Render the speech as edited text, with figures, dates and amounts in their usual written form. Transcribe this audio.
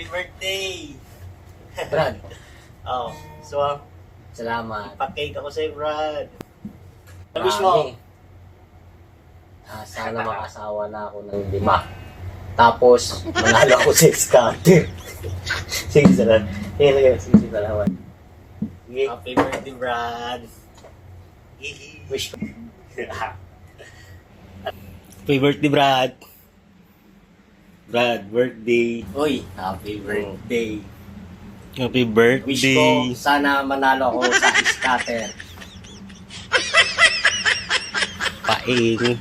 birthday! Brad, Oh, so, salamat. pa-cake ako sa'yo, Brad. Wish mo? Marami. Sana makasawa na ako ng 5. Tapos, manalo ako sa scatter. Sige, salamat. Sige, salamat. Sige. Happy birthday, Brad. Wish ko. Happy birthday, Brad. Brad, birthday. Uy, happy birthday. Happy birthday. Wish ko, sana manalo ako sa scatter. Paing.